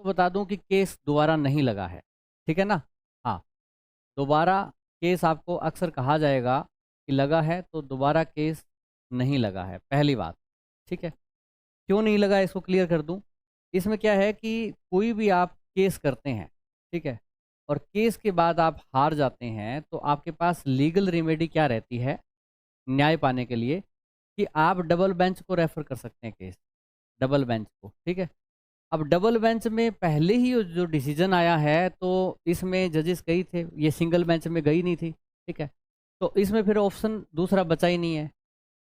तो बता दूं कि केस दोबारा नहीं लगा है, ठीक है ना। हाँ, दोबारा केस आपको अक्सर कहा जाएगा कि लगा है, तो दोबारा केस नहीं लगा है, पहली बात। ठीक है, क्यों नहीं लगा इसको क्लियर कर दूं। इसमें क्या है कि कोई भी आप केस करते हैं, ठीक है, और केस के बाद आप हार जाते हैं, तो आपके पास लीगल रेमेडी क्या रहती है न्याय पाने के लिए, कि आप डबल बेंच को रेफर कर सकते हैं केस, डबल बेंच को। ठीक है, अब डबल बेंच में पहले ही जो डिसीजन आया है, तो इसमें जजेस गई थे, ये सिंगल बेंच में गई नहीं थी। ठीक है, तो इसमें फिर ऑप्शन दूसरा बचा ही नहीं है।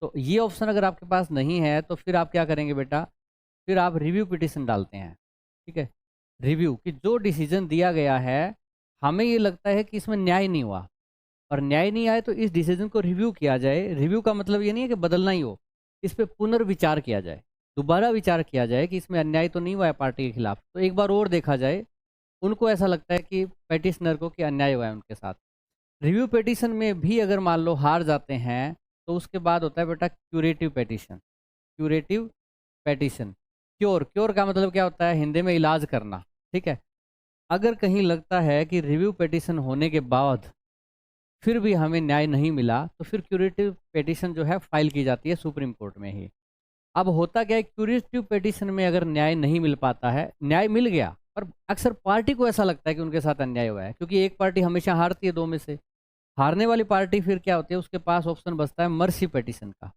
तो ये ऑप्शन अगर आपके पास नहीं है, तो फिर आप क्या करेंगे बेटा, फिर आप रिव्यू पिटिशन डालते हैं। ठीक है, रिव्यू कि जो डिसीजन दिया गया है, हमें ये लगता है कि इसमें न्याय नहीं हुआ, और न्याय नहीं आए तो इस डिसीजन को रिव्यू किया जाए। रिव्यू का मतलब ये नहीं है कि बदलना ही हो, इस पर पुनर्विचार किया जाए, दोबारा विचार किया जाए कि इसमें अन्याय तो नहीं हुआ है पार्टी के खिलाफ, तो एक बार और देखा जाए। उनको ऐसा लगता है कि पेटिशनर को कि अन्याय हुआ है उनके साथ। रिव्यू पिटीशन में भी अगर मान लो हार जाते हैं, तो उसके बाद होता है बेटा curative petition. Curative petition, cure, cure का मतलब क्या होता है हिंदी में, इलाज करना। ठीक है, अगर कहीं लगता है कि रिव्यू पिटीशन होने के बाद फिर भी हमें न्याय नहीं मिला, तो फिर क्यूरेटिव पिटीशन जो है फाइल की जाती है सुप्रीम कोर्ट में ही। अब होता क्या है, क्यूरेटिव पिटीशन में अगर न्याय नहीं मिल पाता है, न्याय मिल गया पर अक्सर पार्टी को ऐसा लगता है कि उनके साथ अन्याय हुआ है, क्योंकि एक पार्टी हमेशा हारती है दो में से। हारने वाली पार्टी फिर क्या होती है, उसके पास ऑप्शन बचता है मर्सी पिटीशन का।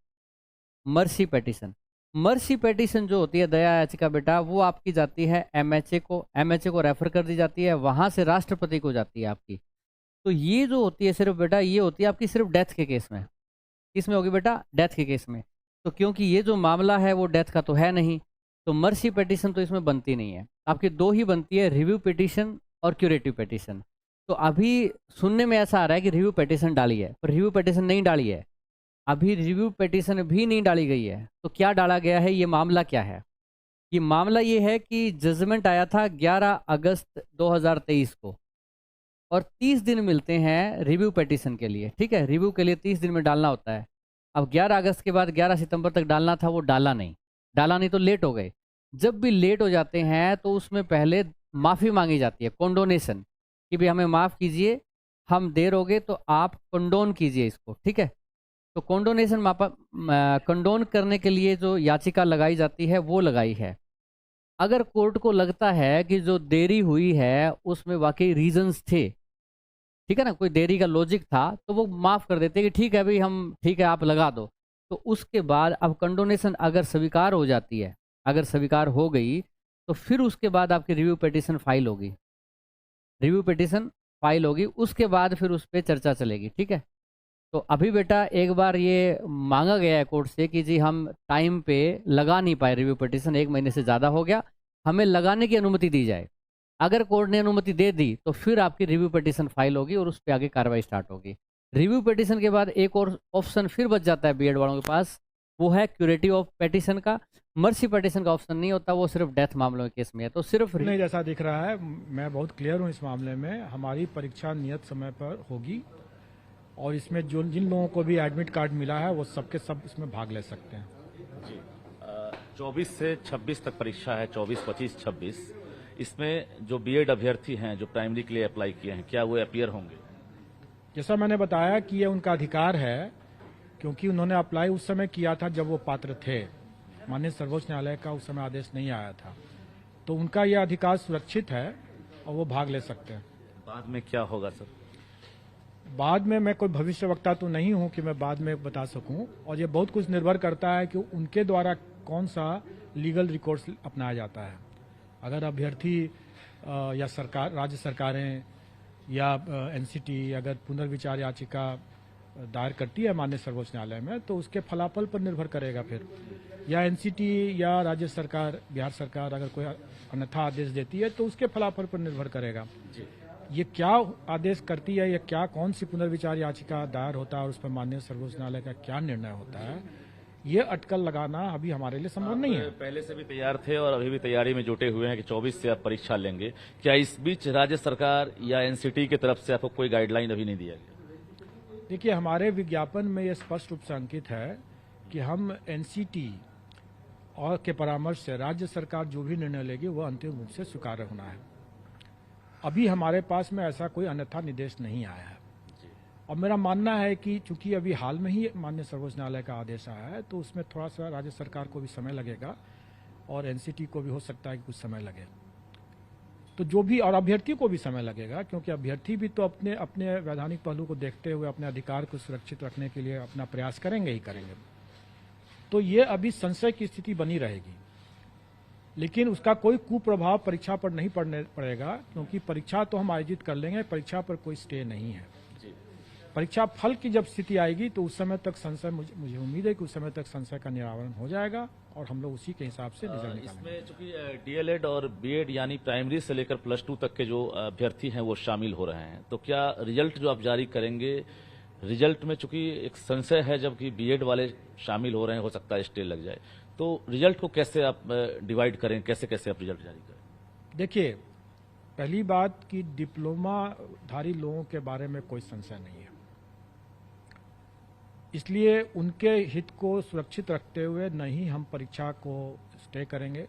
मर्सी पिटीशन, मर्सी पिटीशन जो होती है दया याचिका बेटा, वो आपकी जाती है एमएचए को, एमएचए को रेफर कर दी जाती है, वहां से राष्ट्रपति को जाती है आपकी। तो ये जो होती है सिर्फ बेटा, ये होती है आपकी सिर्फ डेथ के केस में। किसमें होगी बेटा, डेथ के केस में। तो क्योंकि ये जो मामला है वो डेथ का तो है नहीं, तो मर्सी पिटीशन तो इसमें बनती नहीं है। आपकी दो ही बनती है, रिव्यू पिटीशन और क्यूरेटिव पिटीशन। तो अभी सुनने में ऐसा आ रहा है कि रिव्यू पिटीशन डाली है, पर रिव्यू पिटीशन नहीं डाली है, अभी रिव्यू पिटीशन भी नहीं डाली गई है। तो क्या डाला गया है, ये मामला क्या है, ये मामला ये है कि जजमेंट आया था 11 अगस्त 2023 को, और 30 दिन मिलते हैं रिव्यू पिटीशन के लिए। ठीक है, रिव्यू के लिए 30 दिन में डालना होता है। अब 11 अगस्त के बाद 11 सितंबर तक डालना था, वो डाला नहीं, डाला नहीं तो लेट हो गए। जब भी लेट हो जाते हैं तो उसमें पहले माफ़ी मांगी जाती है, कॉन्डोनेशन, कि भाई हमें माफ़ कीजिए, हम देर हो गए तो आप कंडोन कीजिए इसको। ठीक है, तो कॉन्डोनेशन मापा, कंडोन करने के लिए जो याचिका लगाई जाती है वो लगाई है। अगर कोर्ट को लगता है कि जो देरी हुई है उसमें वाकई रीजंस थे, ठीक है ना, कोई देरी का लॉजिक था, तो वो माफ़ कर देते कि ठीक है भाई, हम ठीक है आप लगा दो। तो उसके बाद अब कंडोनेशन अगर स्वीकार हो जाती है, अगर स्वीकार हो गई, तो फिर उसके बाद आपकी रिव्यू पिटीशन फाइल होगी, रिव्यू पिटीशन फाइल होगी, उसके बाद फिर उस पर चर्चा चलेगी। ठीक है, तो अभी बेटा एक बार ये मांगा गया है कोर्ट से कि जी हम टाइम पे लगा नहीं पाए रिव्यू पिटीशन, 1 महीने से ज़्यादा हो गया, हमें लगाने की अनुमति दी जाए। अगर कोर्ट ने अनुमति दे दी तो फिर आपकी रिव्यू पिटीशन फाइल होगी और उस पर आगे कार्रवाई स्टार्ट होगी। रिव्यू पिटीशन के बाद एक और ऑप्शन फिर बच जाता है बीएड वालों के पास, वो है क्यूरेटिव ऑफ पिटीशन का। मर्सी पिटीशन का ऑप्शन नहीं होता, वो सिर्फ डेथ मामलों के केस में है। तो सिर्फ नहीं, जैसा दिख रहा है, मैं बहुत क्लियर हूँ इस मामले में। हमारी परीक्षा नियत समय पर होगी और इसमें जो जिन लोगों को भी एडमिट कार्ड मिला है वो सबके सब इसमें भाग ले सकते हैं। जी, 24 से 26 तक परीक्षा है, 24, 25, 26। इसमें जो बीएड अभ्यर्थी हैं जो प्राइमरी के लिए अप्लाई किए हैं, क्या वो अपीयर होंगे? जैसा मैंने बताया कि ये उनका अधिकार है, क्योंकि उन्होंने अप्लाई उस समय किया था जब वो पात्र थे। माननीय सर्वोच्च न्यायालय का उस समय आदेश नहीं आया था, तो उनका यह अधिकार सुरक्षित है और वो भाग ले सकते हैं। बाद में क्या होगा सर? बाद में मैं कोई भविष्यवक्ता तो नहीं हूं कि मैं बाद में बता सकूं, और ये बहुत कुछ निर्भर करता है कि उनके द्वारा कौन सा लीगल रिकोर्स अपनाया जाता है। अगर अभ्यर्थी या सरकार, राज्य सरकारें या एनसीटी अगर पुनर्विचार याचिका दायर करती है माननीय सर्वोच्च न्यायालय में, तो उसके फलाफल पर निर्भर करेगा फिर, या एनसीटी या राज्य सरकार, बिहार सरकार अगर कोई अन्यथा आदेश देती है तो उसके फलाफल पर निर्भर करेगा। ये क्या आदेश करती है या क्या कौन सी पुनर्विचार याचिका दायर होता है और उस पर माननीय सर्वोच्च न्यायालय का क्या निर्णय होता है, ये अटकल लगाना अभी हमारे लिए संभव नहीं है। पहले से भी तैयार थे और अभी भी तैयारी में जुटे हुए हैं कि 24 से आप परीक्षा लेंगे। क्या इस बीच राज्य सरकार या एनसीटी की तरफ से आपको कोई गाइडलाइन अभी नहीं दिया गया? देखिए, हमारे विज्ञापन में ये स्पष्ट रूप से अंकित है कि हम एनसीटी और के परामर्श से राज्य सरकार जो भी निर्णय लेगी वह अंतिम रूप से स्वीकार्य होना है। अभी हमारे पास में ऐसा कोई अन्यथा निर्देश नहीं आया है। और मेरा मानना है कि चूंकि अभी हाल में ही माननीय सर्वोच्च न्यायालय का आदेश आया है, तो उसमें थोड़ा सा राज्य सरकार को भी समय लगेगा और एनसीटी को भी हो सकता है कि कुछ समय लगे। तो जो भी, और अभ्यर्थी को भी समय लगेगा, क्योंकि अभ्यर्थी भी तो अपने अपने वैधानिक पहलू को देखते हुए अपने अधिकार को सुरक्षित रखने के लिए अपना प्रयास करेंगे ही करेंगे। तो ये अभी संशय की स्थिति बनी रहेगी, लेकिन उसका कोई कुप्रभाव परीक्षा पर नहीं पड़ेगा, क्योंकि परीक्षा तो हम आयोजित कर लेंगे, परीक्षा पर कोई स्टे नहीं है। परीक्षा फल की जब स्थिति आएगी तो उस समय तक संशय, मुझे उम्मीद है कि उस समय तक संशय का निराकरण हो जाएगा और हम लोग उसी के हिसाब से रिजल्ट निकालेंगे। इसमें चूंकि डीएलएड और बीएड यानी प्राइमरी से लेकर +2 तक के जो अभ्यर्थी हैं वो शामिल हो रहे हैं, तो क्या रिजल्ट जो आप जारी करेंगे, रिजल्ट में चूंकि एक संशय है, जबकि बीएड वाले शामिल हो रहे हैं, हो सकता है स्टे लग जाए, तो रिजल्ट को कैसे आप डिवाइड करें, कैसे कैसे आप रिजल्ट जारी करें? देखिए, पहली बात कि डिप्लोमाधारी लोगों के बारे में कोई संशय नहीं है, इसलिए उनके हित को सुरक्षित रखते हुए न ही हम परीक्षा को स्टे करेंगे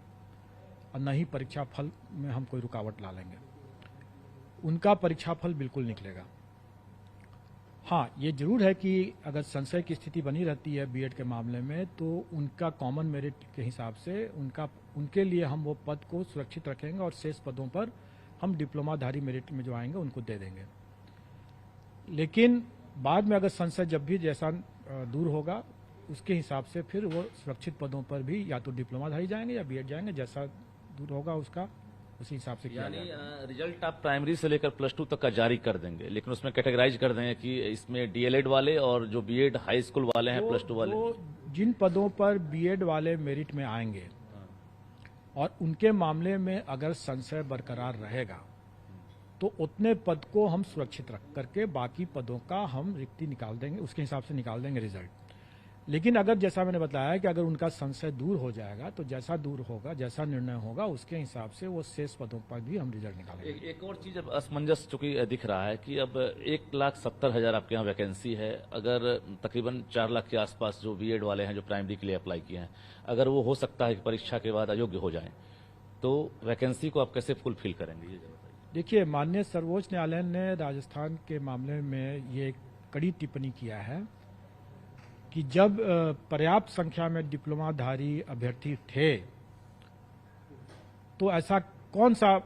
और न ही परीक्षा फल में हम कोई रुकावट ला लेंगे। उनका परीक्षा फल बिल्कुल निकलेगा। हाँ, ये जरूर है कि अगर संशय की स्थिति बनी रहती है बीएड के मामले में, तो उनका कॉमन मेरिट के हिसाब से उनके लिए हम वो पद को सुरक्षित रखेंगे और शेष पदों पर हम डिप्लोमाधारी मेरिट में जो आएंगे उनको दे देंगे। लेकिन बाद में अगर संशय जब भी जैसा दूर होगा, उसके हिसाब से फिर वो सुरक्षित पदों पर भी या तो डिप्लोमाधारी जाएंगे या बीएड जाएंगे, जैसा दूर होगा उसका उसी हिसाब से किया यानी जाएगा। रिजल्ट आप प्राइमरी से लेकर +2 तक का जारी कर देंगे, लेकिन उसमें कैटेगराइज कर देंगे कि इसमें डीएलएड वाले और जो बीएड हाई स्कूल वाले हैं, +2 वाले, तो जिन पदों पर बीएड वाले मेरिट में आएंगे और उनके मामले में अगर संशय बरकरार रहेगा तो उतने पद को हम सुरक्षित रख करके बाकी पदों का हम रिक्ति निकाल देंगे, उसके हिसाब से निकाल देंगे रिजल्ट। लेकिन अगर जैसा मैंने बताया कि अगर उनका संशय दूर हो जाएगा, तो जैसा दूर होगा, जैसा निर्णय होगा, उसके हिसाब से वो शेष पदों पर भी हम रिजल्ट निकालेंगे। एक और चीज अब असमंजस चूंकि दिख रहा है कि अब 1,70,000 आपके यहाँ वैकेंसी है, अगर तकरीबन 4 लाख के आसपास जो बीएड वाले हैं जो प्राइमरी के लिए अप्लाई किए हैं, अगर वो हो सकता है कि परीक्षा के बाद अयोग्य हो जाए, तो वैकेंसी को आप कैसे फुलफिल करेंगे, ये बताइए। देखिए, माननीय सर्वोच्च न्यायालय ने राजस्थान के मामले में ये कड़ी टिप्पणी किया है कि जब पर्याप्त संख्या में डिप्लोमाधारी अभ्यर्थी थे, तो ऐसा कौन सा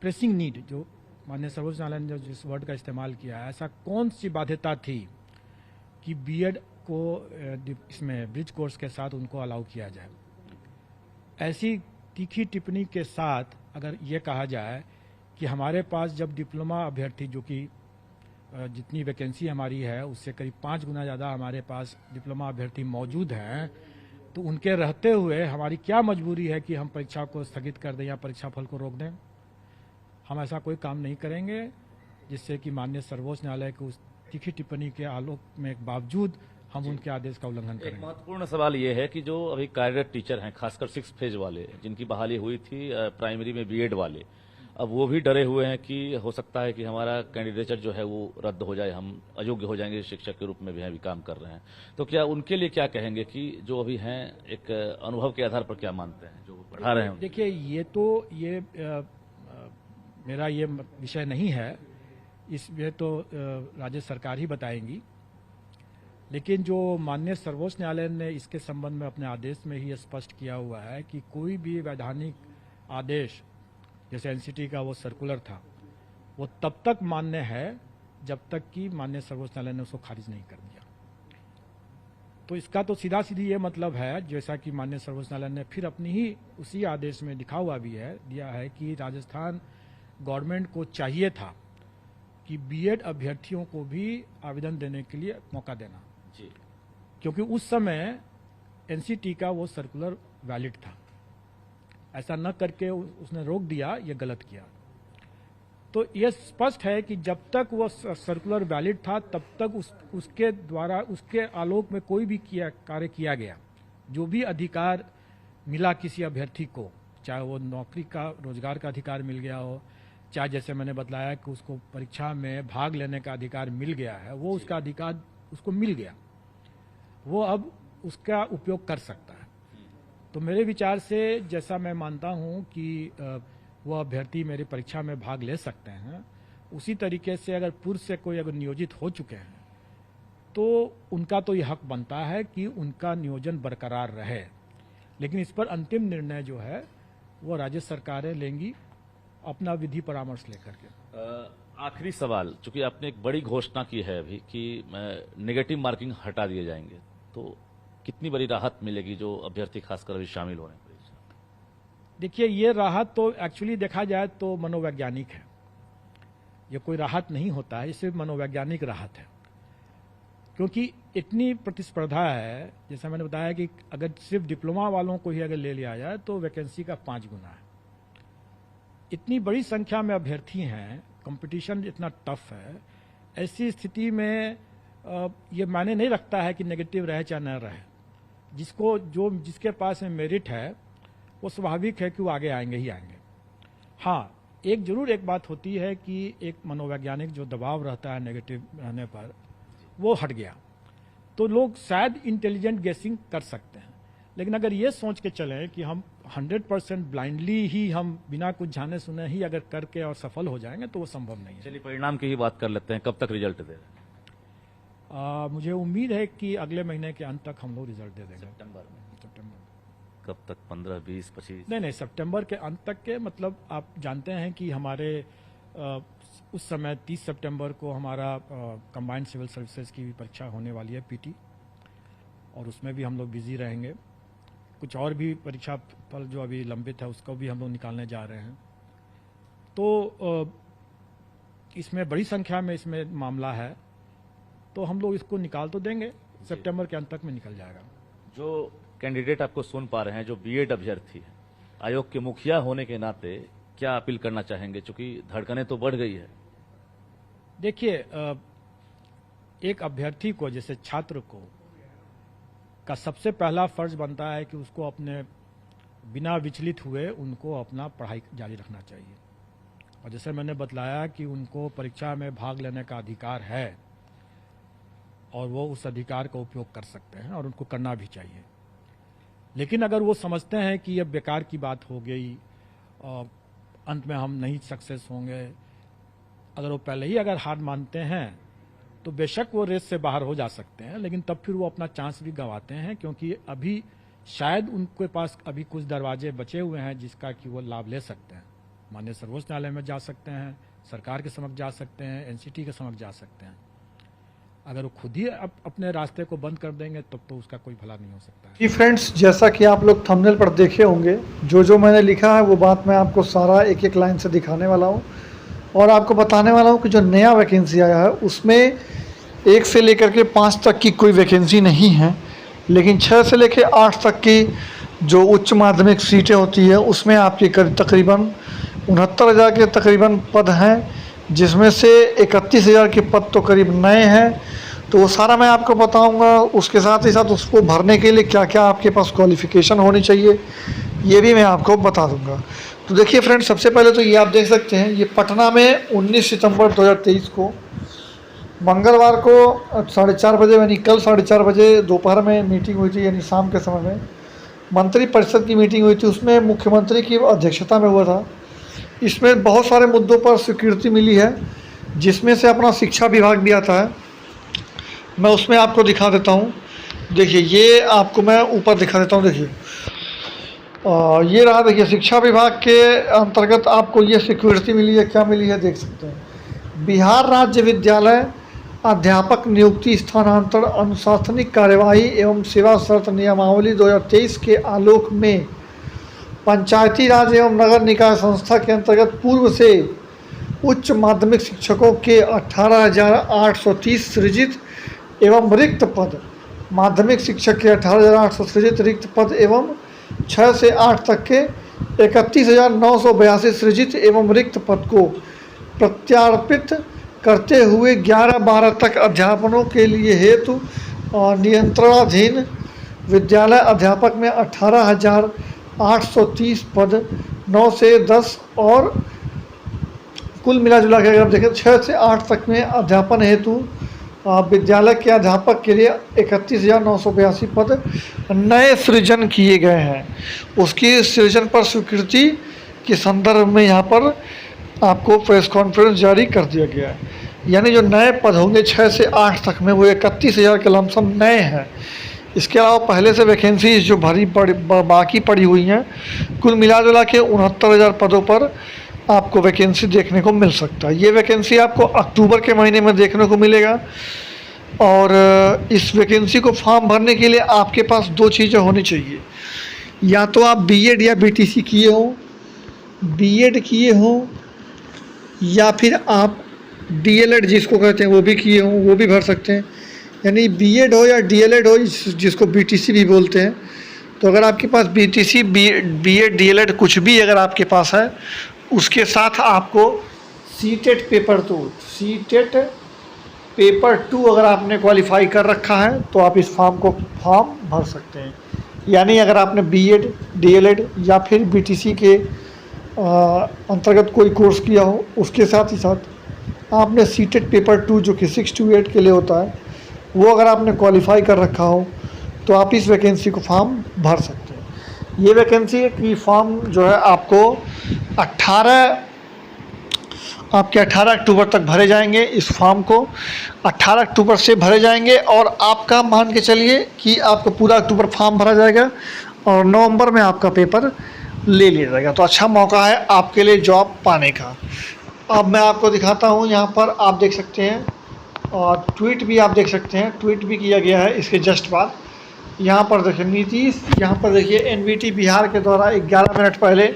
प्रेसिंग नीड, जो माननीय सर्वोच्च न्यायालय ने जिस वर्ड का इस्तेमाल किया है, ऐसा कौन सी बाध्यता थी कि बीएड को इसमें ब्रिज कोर्स के साथ उनको अलाउ किया जाए। ऐसी तीखी टिप्पणी के साथ अगर ये कहा जाए कि हमारे पास जब डिप्लोमा अभ्यर्थी, जो कि जितनी वैकेंसी हमारी है उससे करीब 5 गुना ज़्यादा हमारे पास डिप्लोमा अभ्यर्थी मौजूद हैं, तो उनके रहते हुए हमारी क्या मजबूरी है कि हम परीक्षा को स्थगित कर दें या परीक्षा फल को रोक दें। हम ऐसा कोई काम नहीं करेंगे जिससे कि माननीय सर्वोच्च न्यायालय की उस तीखी टिप्पणी के आलोक में बावजूद हम उनके आदेश का उल्लंघन एक करेंगे। महत्वपूर्ण सवाल ये है कि जो अभी कार्यरत टीचर हैं, खासकर 6 फेज वाले जिनकी बहाली हुई थी प्राइमरी में बीएड वाले, अब वो भी डरे हुए हैं कि हो सकता है कि हमारा कैंडिडेचर जो है वो रद्द हो जाए, हम अयोग्य हो जाएंगे, शिक्षक के रूप में भी हैं, भी काम कर रहे हैं। तो क्या उनके लिए क्या कहेंगे कि जो अभी हैं एक अनुभव के आधार पर क्या मानते हैं, जो पढ़ा रहे हैं? देखिए, ये मेरा ये विषय नहीं है, इसमें तो राज्य सरकार ही बताएंगी। लेकिन जो माननीय सर्वोच्च न्यायालय ने इसके संबंध में अपने आदेश में ही स्पष्ट किया हुआ है कि कोई भी वैधानिक आदेश, जैसे एनसीटी का वो सर्कुलर था, वो तब तक मान्य है जब तक कि माननीय सर्वोच्च न्यायालय ने उसको खारिज नहीं कर दिया। तो इसका तो सीधा सीधी ये मतलब है, जैसा कि माननीय सर्वोच्च न्यायालय ने फिर अपनी ही उसी आदेश में लिखा हुआ भी है, दिया है कि राजस्थान गवर्नमेंट को चाहिए था कि बीएड अभ्यर्थियों को भी आवेदन देने के लिए मौका देना, जी, क्योंकि उस समय एनसीटी का वो सर्कुलर वैलिड था। ऐसा न करके उसने रोक दिया, ये गलत किया। तो ये स्पष्ट है कि जब तक वो सर्कुलर वैलिड था तब तक उसके द्वारा, उसके आलोक में कोई भी कार्य किया गया, जो भी अधिकार मिला किसी अभ्यर्थी को, चाहे वो नौकरी का, रोजगार का अधिकार मिल गया हो, चाहे जैसे मैंने बताया कि उसको परीक्षा में भाग लेने का अधिकार मिल गया है, वो उसका अधिकार उसको मिल गया, वो अब उसका उपयोग कर सकता है। तो मेरे विचार से जैसा मैं मानता हूं कि वह अभ्यर्थी मेरी परीक्षा में भाग ले सकते हैं, उसी तरीके से अगर पूर्व से कोई अगर नियोजित हो चुके हैं तो उनका तो ये हक बनता है कि उनका नियोजन बरकरार रहे। लेकिन इस पर अंतिम निर्णय जो है वो राज्य सरकारें लेंगी अपना विधि परामर्श लेकर के। आखिरी सवाल, चूंकि आपने एक बड़ी घोषणा की है अभी कि नेगेटिव मार्किंग हटा दिए जाएंगे, तो कितनी बड़ी राहत मिलेगी जो अभ्यर्थी खासकर अभी शामिल हो रहे हैं परीक्षा? देखिए, ये राहत तो एक्चुअली देखा जाए तो मनोवैज्ञानिक है, ये कोई राहत नहीं होता है, ये सिर्फ मनोवैज्ञानिक राहत है। क्योंकि इतनी प्रतिस्पर्धा है, जैसा मैंने बताया कि अगर सिर्फ डिप्लोमा वालों को ही अगर ले लिया जाए तो वैकेंसी का 5 गुना है। इतनी बड़ी संख्या में अभ्यर्थी हैं, कंपटीशन इतना टफ है, ऐसी स्थिति में ये मायने नहीं रखता है कि नेगेटिव रहे चाहे न रहे। जिसके पास में मेरिट है वो स्वाभाविक है कि वो आगे आएंगे ही आएंगे। हाँ, एक बात होती है कि एक मनोवैज्ञानिक जो दबाव रहता है नेगेटिव रहने पर वो हट गया, तो लोग शायद इंटेलिजेंट गेसिंग कर सकते हैं। लेकिन अगर ये सोच के चलें कि हम 100% ब्लाइंडली ही हम बिना कुछ जाने सुने ही अगर करके और सफल हो जाएंगे तो वो संभव नहीं है। चलिए परिणाम की ही बात कर लेते हैं, कब तक रिजल्ट दे रहे हैं? मुझे उम्मीद है कि अगले महीने के अंत तक हम लोग रिजल्ट दे देंगे। सितंबर में? सितंबर। कब तक? 15, 20, 25? नहीं, सितंबर के अंत तक के, मतलब आप जानते हैं कि हमारे उस समय 30 सितंबर को हमारा कंबाइंड सिविल सर्विसेज की भी परीक्षा होने वाली है, पीटी, और उसमें भी हम लोग बिजी रहेंगे। कुछ और भी परीक्षा फल जो अभी लंबित है उसको भी हम लोग निकालने जा रहे हैं। तो इसमें बड़ी संख्या में इसमें मामला है, तो हम लोग इसको निकाल तो देंगे, सितंबर के अंत तक में निकल जाएगा। जो कैंडिडेट आपको सुन पा रहे हैं, जो बीएड अभ्यर्थी है, आयोग के मुखिया होने के नाते क्या अपील करना चाहेंगे, चूंकि धड़कनें तो बढ़ गई है? देखिए, एक अभ्यर्थी को, जैसे छात्र को, का सबसे पहला फर्ज बनता है कि उसको अपने बिना विचलित हुए उनको अपना पढ़ाई जारी रखना चाहिए। और जैसे मैंने बतलाया कि उनको परीक्षा में भाग लेने का अधिकार है और वो उस अधिकार का उपयोग कर सकते हैं और उनको करना भी चाहिए। लेकिन अगर वो समझते हैं कि ये बेकार की बात हो गई और अंत में हम नहीं सक्सेस होंगे, अगर वो पहले ही अगर हार मानते हैं तो बेशक वो रेस से बाहर हो जा सकते हैं, लेकिन तब फिर वो अपना चांस भी गंवाते हैं, क्योंकि अभी शायद उनके पास अभी कुछ दरवाजे बचे हुए हैं जिसका कि वो लाभ ले सकते हैं। माननीय सर्वोच्च न्यायालय में जा सकते हैं, सरकार के समक्ष जा सकते हैं, एनसीटी के समक्ष जा सकते हैं। अगर वो खुद ही अपने रास्ते को बंद कर देंगे तब तो उसका कोई भला नहीं हो सकता है। जी फ्रेंड्स, जैसा कि आप लोग थंबनेल पर देखे होंगे, जो मैंने लिखा है वो बात मैं आपको सारा एक एक लाइन से दिखाने वाला हूँ और आपको बताने वाला हूँ कि जो नया वैकेंसी आया है उसमें 1 से लेकर के 5 तक की कोई वैकेंसी नहीं है, लेकिन 6 से लेकर 8 तक की जो उच्च माध्यमिक सीटें होती है उसमें आपके तकरीबन 69,000 के तकरीबन पद हैं, जिसमें से 31,000 के पद तो करीब नए हैं। तो वो सारा मैं आपको बताऊंगा। उसके साथ ही साथ उसको भरने के लिए क्या क्या आपके पास क्वालिफिकेशन होनी चाहिए ये भी मैं आपको बता दूंगा। तो देखिए फ्रेंड्स, सबसे पहले तो ये आप देख सकते हैं, ये पटना में 19 सितंबर 2023 को मंगलवार को 4:30 बजे, यानी कल 4:30 बजे दोपहर में मीटिंग हुई थी, यानी शाम के समय में मंत्रिपरिषद की मीटिंग हुई थी। उसमें मुख्यमंत्री की अध्यक्षता में हुआ था। इसमें बहुत सारे मुद्दों पर स्वीकृति मिली है, जिसमें से अपना शिक्षा विभाग भी आता है। मैं उसमें आपको दिखा देता हूँ। देखिए, ये आपको मैं ऊपर दिखा देता हूँ। देखिए, ये रहा। देखिए, शिक्षा विभाग के अंतर्गत आपको ये स्वीकृति मिली है। क्या मिली है देख सकते हैं। बिहार राज्य विद्यालय अध्यापक नियुक्ति स्थानांतरण अनुशासनिक कार्यवाही एवं सेवा शर्त नियमावली 2023 के आलोक में पंचायती राज एवं नगर निकाय संस्था के अंतर्गत पूर्व से उच्च माध्यमिक शिक्षकों के 18,830 सृजित एवं रिक्त पद, माध्यमिक शिक्षक के 18,800 सृजित रिक्त पद एवं 6 से 8 तक के 31,982 सृजित एवं रिक्त पद को प्रत्यार्पित करते हुए 11-12 तक अध्यापनों के लिए हेतु नियंत्रणाधीन विद्यालय अध्यापक में 18,830 पद 9 से 10 और कुल मिला जुला के अगर देखें 6 से 8 तक में अध्यापन हेतु विद्यालय के अध्यापक के लिए 31,982 पद नए सृजन किए गए हैं। उसकी सृजन पर स्वीकृति के संदर्भ में यहाँ पर आपको प्रेस कॉन्फ्रेंस जारी कर दिया गया है। यानी जो नए पद होंगे 6 से 8 तक में वो 31,000 के लमसम नए हैं। इसके अलावा पहले से वैकेंसी जो बाकी पड़ी हुई हैं, कुल मिला जुला के 69,000 पदों पर आपको वैकेंसी देखने को मिल सकता है। ये वैकेंसी आपको अक्टूबर के महीने में देखने को मिलेगा। और इस वैकेंसी को फॉर्म भरने के लिए आपके पास 2 चीज़ें होनी चाहिए। या तो आप बीएड या बीटीसी किए हों, बीएड किए हों, या फिर आप डीएलएड जिसको कहते हैं वो भी किए हों, वो भी भर सकते हैं। यानी बीएड हो या डीएलएड हो, जिसको बीटीसी भी बोलते हैं। तो अगर आपके पास बीटीसी, बीएड, डीएलएड कुछ भी अगर आपके पास है, उसके साथ आपको सीटेट पेपर 2 अगर आपने क्वालिफाई कर रखा है तो आप इस फॉर्म भर सकते हैं। यानी अगर आपने बीएड, डीएलएड या फिर बीटीसी के अंतर्गत कोई कोर्स किया हो, उसके साथ ही साथ आपने सीटेट पेपर 2 जो कि 6 to 8 के लिए होता है, वो अगर आपने क्वालिफाई कर रखा हो तो आप इस वैकेंसी को फॉर्म भर सकते हैं। ये वैकेंसी की फॉर्म जो है आपको 18 अक्टूबर तक भरे जाएंगे। इस फॉर्म को 18 अक्टूबर से भरे जाएंगे और आपका मान के चलिए कि आपको पूरा अक्टूबर फॉर्म भरा जाएगा और नवंबर में आपका पेपर ले लिया जाएगा। तो अच्छा मौका है आपके लिए जॉब पाने का। अब मैं आपको दिखाता हूँ, यहाँ पर आप देख सकते हैं और ट्वीट भी आप देख सकते हैं, ट्वीट भी किया गया है इसके जस्ट बाद। यहाँ पर देखिए नीतीश, यहाँ पर देखिए एनवीटी बिहार के द्वारा 11 मिनट पहले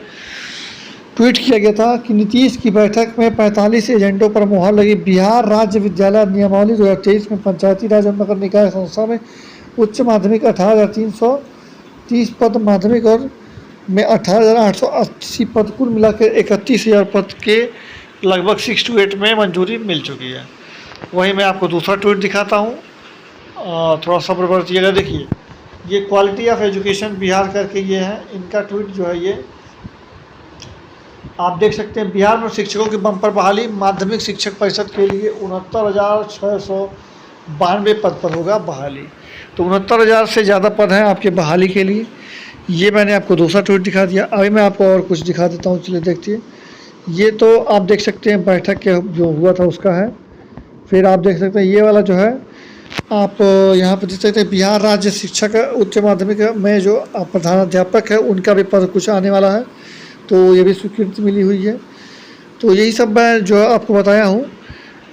ट्वीट किया गया था कि नीतीश की बैठक में 45 एजेंडों पर मुहर लगी। बिहार राज्य विद्यालय नियमावली 2023 में पंचायती राज और नगर निकाय संस्था में उच्च माध्यमिक 18,330 पद, माध्यमिक और में 18,880 पद, कुल मिलाकर 31,000 पद के लगभग 6 to 8 में मंजूरी मिल चुकी है। वहीं मैं आपको दूसरा ट्वीट दिखाता हूँ, थोड़ा सा बढ़िएगा। देखिए ये क्वालिटी ऑफ एजुकेशन बिहार करके ये है, इनका ट्वीट जो है ये आप देख सकते हैं। बिहार में शिक्षकों की बम्पर बहाली, माध्यमिक शिक्षक परिषद के लिए 69,692 पद पर होगा बहाली। तो 69,000 से ज़्यादा पद हैं आपके बहाली के लिए। ये मैंने आपको दूसरा ट्वीट दिखा दिया। अभी मैं आपको और कुछ दिखा देता हूँ, चलिए देखिए। ये तो आप देख सकते हैं बैठक के जो हुआ था उसका है। फिर आप देख सकते हैं ये वाला जो है, आप यहाँ पर देख सकते हैं बिहार राज्य शिक्षक उच्च माध्यमिक में जो प्रधानाध्यापक है उनका भी पद कुछ आने वाला है, तो ये भी स्वीकृति मिली हुई है। तो यही सब मैं जो आपको बताया हूँ,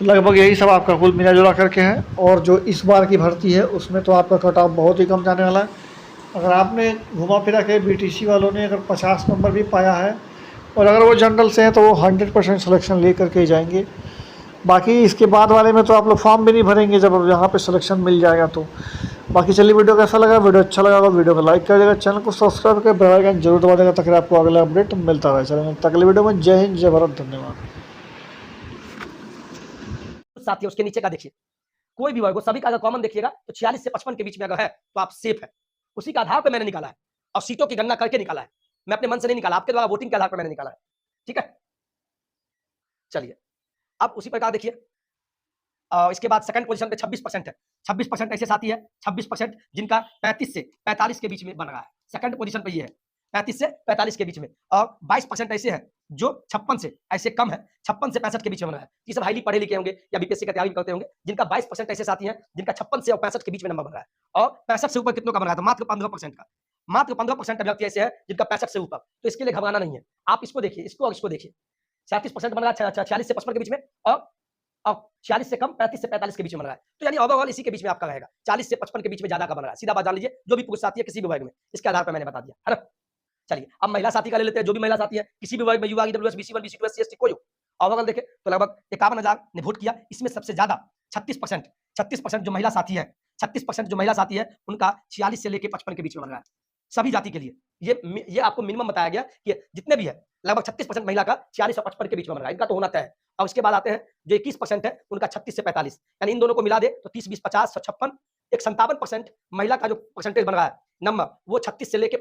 लगभग यही सब आपका कुल मिला जुला करके है। और जो इस बार की भर्ती है उसमें तो आपका कट ऑफ बहुत ही कम जाने वाला है। अगर आपने घुमा फिरा के बीटीसी वालों ने अगर 50 नंबर भी पाया है और अगर वो जनरल से हैं तो वो 100% सिलेक्शन ले करके ही जाएंगे। बाकी इसके बाद वाले में तो आप लोग फॉर्म भी नहीं भरेंगे जब यहाँ पे सिलेक्शन मिल जाएगा। तो बाकी चलिए, वीडियो कैसा लगा, वीडियो अच्छा लगा तो वीडियो को लाइक कर देगा, चैनल को सब्सक्राइब कर बेल आइकन जरूर दबा देगा ताकि आपको अगला अपडेट मिलता रहे। चलेंगे अगले वीडियो में। जय हिंद, जय भारत, धन्यवाद। साथी उसके नीचे का देखिए, कोई भी वर्ग हो, सभी का अगर कॉमन देखिएगा तो 46 से 55 के बीच में अगर है तो आप सेफ है। उसी के आधार पर मैंने निकाला है और सीटों की गणना करके निकाला है। मैं अपने मन से नहीं निकाला, आपके द्वारा वोटिंग के आधार पर मैंने निकाला है। ठीक है, चलिए अब उसी प्रकार देखिए। इसके बाद सेकंड पोजीशन पे 26% है। 26% ऐसे साथी है, 26% जिनका 35 से 45 के बीच में बन रहा है। सेकंड पोजीशन पे ये है 35 से 45 के बीच में। और 22% ऐसे हैं जो 56 से ऐसे कम है, 56 से 65 के बीच में बन रहा है। ये सब हाईली पढ़े लिखे होंगे या बीपीएससी का तैयारी करते होंगे, जिनका 22% ऐसे साथी हैं जिनका 56 से और 65 के बीच में नंबर बन रहा है। और 65 से ऊपर कितनों का बन रहा है? तो मात्र 15% का। मात्र 15% अभ्यर्थी ऐसे है जिनका 65 से ऊपर। तो इसके लिए घबराना नहीं है। आप इसको देखिए, इसको और इसको देखिए। 37% बन रहा है 46 से 55 के बीच में और 46 से कम 35 से 45 के बीच में बन रहा है। तो यानी ओवरऑल इसी के बीच में आपका रहेगा। 40 से 55 के बीच में ज्यादा का बन रहा है। सीधा बात जान लीजिए, जो भी पुरुष साथी है किसी भी वर्ग में, इसके आधार पर मैंने बता दिया है ना। चलिए अब महिला साथी का ले लेते हैं। जो भी महिला साथी है किसी भी वर्ग में, यूआर, ईडब्ल्यूएस, बीसी1, बीसी2, एससी, एसटी, कोई हो, ओवरऑल देखें तो लगभग 51,000 ने वोट किया। इसमें सबसे ज्यादा 36% जो महिला साथी है, 36% जो महिला साथी है उनका 46 से लेकर 55 के बीच में बन रहा है सभी जाति के लिए। ये आपको मिनिमम बताया गया कि जितने भी है लगभग 36% महिला का 46 और 55 के बीच में बन रहा है। इनका तो होना तय है। और उसके बाद आते हैं जो 21% है उनका 36 से 45, यानी इन दोनों को मिला दे तो 30, 20, 50, 56, एक 57% महिला का जो परसेंटेज बन रहा है नंबर, वो 36 से लेकर